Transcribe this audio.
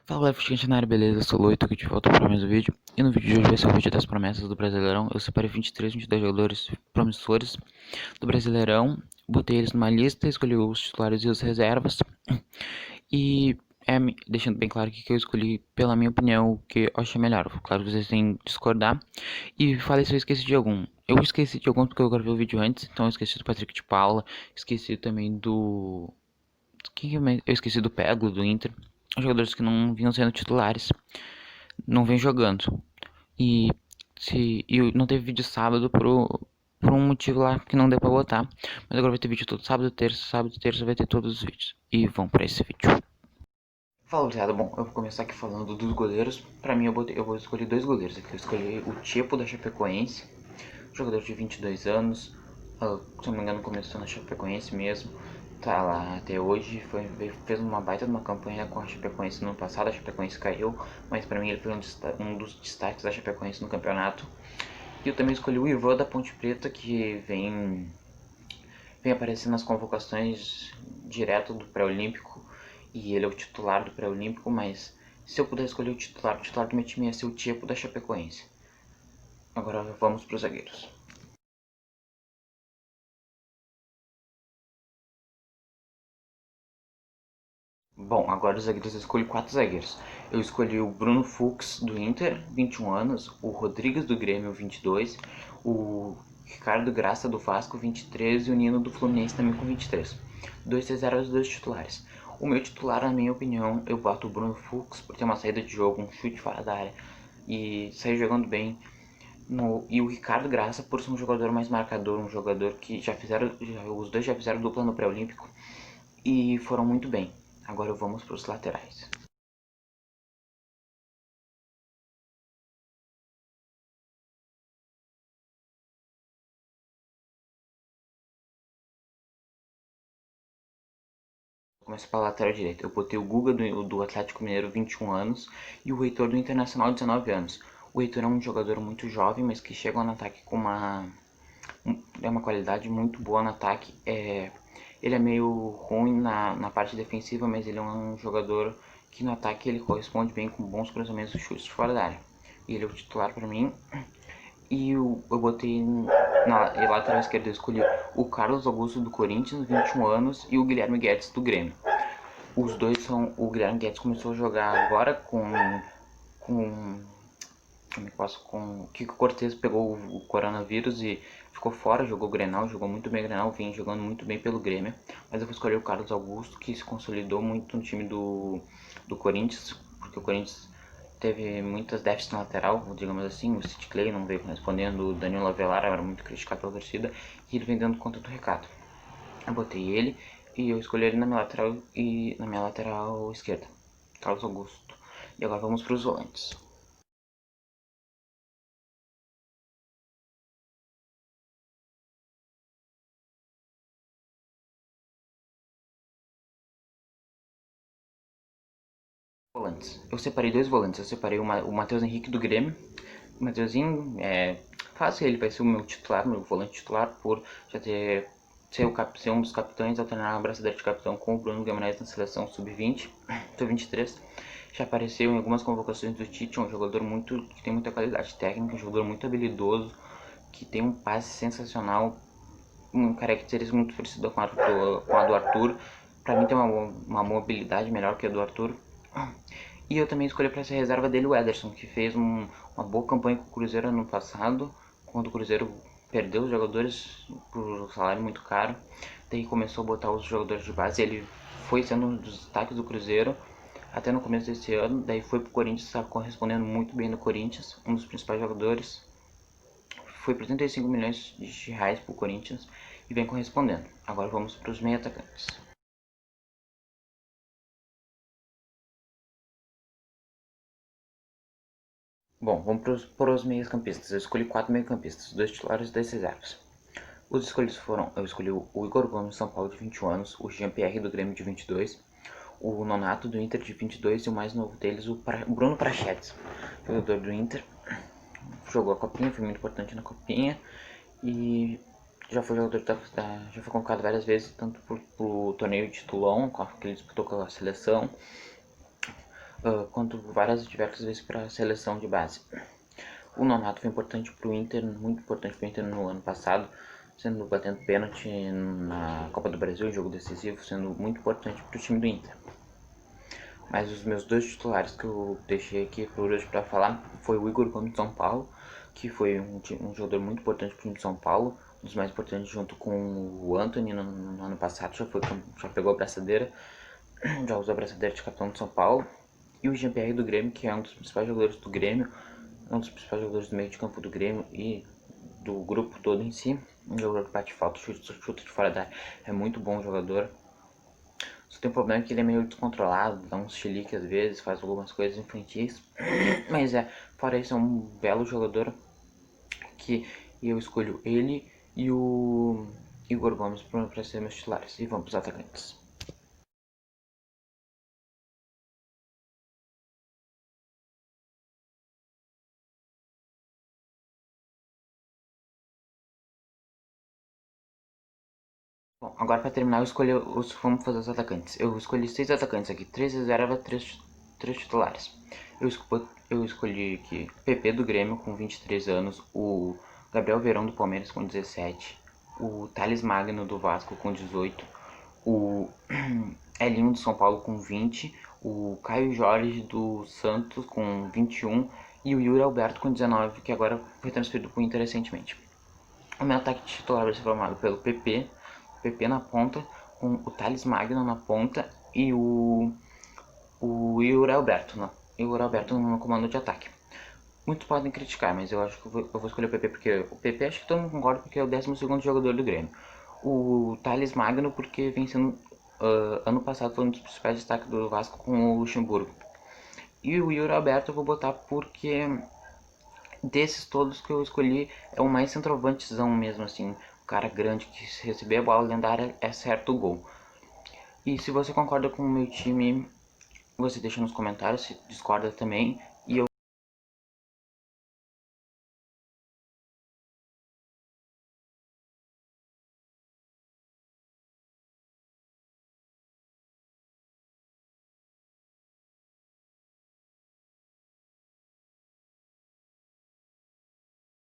Fala galera, Fusquinha na área, beleza? Eu sou o Loito aqui de volta para mais um vídeo. E no vídeo de hoje vai ser o vídeo das promessas do Brasileirão. Eu separei 23, 22 jogadores promissores do Brasileirão. Botei eles numa lista, escolhi os titulares e os reservas. E deixando bem claro que eu escolhi pela minha opinião o que eu achei melhor. Claro que vocês têm que discordar. E falei se eu esqueci de algum. Eu esqueci de alguns porque eu gravei o vídeo antes. Então eu esqueci do Patrick de Paula. Esqueci também do... Eu esqueci do Peglo, do Inter. Jogadores que não vinham sendo titulares, não vem jogando. E não teve vídeo sábado por um motivo lá que não deu pra botar. Mas agora vai ter vídeo todo sábado e terça vai ter todos os vídeos. E vão pra esse vídeo. Fala galera, bom, eu vou começar aqui falando dos goleiros. Pra mim eu vou escolher dois goleiros aqui. Eu escolhi o Chepo da Chapecoense, jogador de 22 anos. Se não me engano começou na Chapecoense mesmo. Tá lá até hoje, fez uma baita de uma campanha com a Chapecoense no ano passado. A Chapecoense caiu, mas pra mim ele foi um dos destaques da Chapecoense no campeonato. E eu também escolhi o Ivan da Ponte Preta, que vem aparecendo nas convocações direto do pré-olímpico. E ele é o titular do pré-olímpico, mas se eu puder escolher o titular do meu time ia ser o Tiepo da Chapecoense. Agora vamos para os zagueiros. Bom, agora os zagueiros eu escolhi 4 zagueiros. Eu escolhi o Bruno Fux do Inter, 21 anos, o Rodrigues do Grêmio, 22, o Ricardo Graça do Vasco, 23 e o Nino do Fluminense também com 23. Dois reservas e dois titulares. O meu titular, na minha opinião, eu boto o Bruno Fux por ter uma saída de jogo, um chute fora da área e sair jogando bem. E o Ricardo Graça por ser um jogador mais marcador, um jogador que os dois já fizeram dupla no pré-olímpico e foram muito bem. Agora vamos para os laterais. Começa pela lateral direita. Eu botei o Guga do Atlético Mineiro, 21 anos, e o Heitor do Internacional, 19 anos. O Heitor é um jogador muito jovem, mas que chega no ataque com uma qualidade muito boa no ataque. Ele é meio ruim na parte defensiva, mas ele é um jogador que no ataque ele corresponde bem com bons cruzamentos e chutes fora da área. E ele é o titular para mim. Eu botei na lateral esquerda, eu escolhi o Carlos Augusto do Corinthians, 21 anos, e o Guilherme Guedes do Grêmio. Os dois são. O Guilherme Guedes começou a jogar agora com como eu posso, com o Kiko Cortez pegou o coronavírus e ficou fora, jogou o Grenal, jogou muito bem o Grenal, vem jogando muito bem pelo Grêmio. Mas eu vou escolher o Carlos Augusto, que se consolidou muito no time do Corinthians, porque o Corinthians teve muitas déficits na lateral, digamos assim. O Sid Clay não veio respondendo, o Danilo Avelar era muito criticado pela torcida e ele vem dando conta do recado. Eu botei ele e eu escolhi ele na minha lateral esquerda, Carlos Augusto. E agora vamos para os volantes. Volantes. Eu separei dois volantes. Eu separei o Matheus Henrique do Grêmio. O Matheusinho é fácil, ele vai ser o meu titular, meu volante titular, por já ser um dos capitães, alternar a braçadeira de capitão com o Bruno Guimarães na seleção sub-20, sub-23. Já apareceu em algumas convocações do Tite, um jogador que tem muita qualidade técnica, um jogador muito habilidoso, que tem um passe sensacional, um característica muito parecida com a do Arthur. Pra mim tem uma mobilidade melhor que a do Arthur. E eu também escolhi para ser reserva dele o Ederson, que fez uma boa campanha com o Cruzeiro ano passado, quando o Cruzeiro perdeu os jogadores por um salário muito caro. Daí começou a botar os jogadores de base, ele foi sendo um dos destaques do Cruzeiro até no começo desse ano. Daí foi pro Corinthians, estava correspondendo muito bem no Corinthians, um dos principais jogadores. Foi por 35 milhões de reais pro Corinthians e vem correspondendo. Agora vamos para os meio atacantes. Bom, vamos para os meios campistas. Eu escolhi 4 meio campistas, 2 titulares e 2 reservas. Os escolhidos foram, eu escolhi o Igor Gomes do São Paulo de 21 anos, o Jean-Pierre do Grêmio de 22, o Nonato do Inter de 22 e o mais novo deles, o Bruno Prachedes, jogador do Inter. Jogou a Copinha, foi muito importante na Copinha e já foi jogador já foi convocado várias vezes, tanto pro torneio de Toulon, que ele disputou com a seleção, quanto diversas vezes para a seleção de base. O Nonato foi importante para o Inter, muito importante para o Inter no ano passado, sendo batendo pênalti na Copa do Brasil, um jogo decisivo, sendo muito importante para o time do Inter. Mas os meus dois titulares que eu deixei aqui por hoje para falar foi o Igor Gomes de São Paulo, que foi um jogador muito importante para o time de São Paulo, um dos mais importantes junto com o Antony no ano passado, já pegou a braçadeira, já usou a braçadeira de capitão de São Paulo. E o Jean-Pierre do Grêmio, que é um dos principais jogadores do Grêmio, um dos principais jogadores do meio de campo do Grêmio e do grupo todo em si, um jogador que bate falta, chuta de fora da área, é muito bom jogador. Só tem um problema que ele é meio descontrolado, dá uns chilique às vezes, faz algumas coisas infantis. Mas fora isso, é um belo jogador que eu escolho ele e o Igor Gomes para ser meus titulares. E vamos para os atacantes. Bom, agora para terminar vamos fazer os atacantes. Eu escolhi 6 atacantes aqui, 3 reservas, 3 titulares. Eu escolhi aqui PP do Grêmio com 23 anos, o Gabriel Verão do Palmeiras com 17, o Thales Magno do Vasco com 18, o Elinho do São Paulo com 20, o Caio Jorge do Santos com 21 e o Yuri Alberto com 19, que agora foi transferido para o Inter recentemente. O meu ataque titular vai ser formado pelo PP na ponta, com o Thales Magno na ponta e o Yuri Alberto no comando de ataque. Muitos podem criticar, mas eu acho que eu vou escolher o PP porque o PP acho que todo mundo concorda porque é o 12º jogador do Grêmio. O Thales Magno porque vem sendo ano passado foi um dos principais destaques do Vasco com o Luxemburgo. E o Yuri Alberto eu vou botar porque desses todos que eu escolhi é o mais centroavantezão mesmo assim, um cara grande que se receber a bola dentro da área é certo o gol. E se você concorda com o meu time, você deixa nos comentários, se discorda também.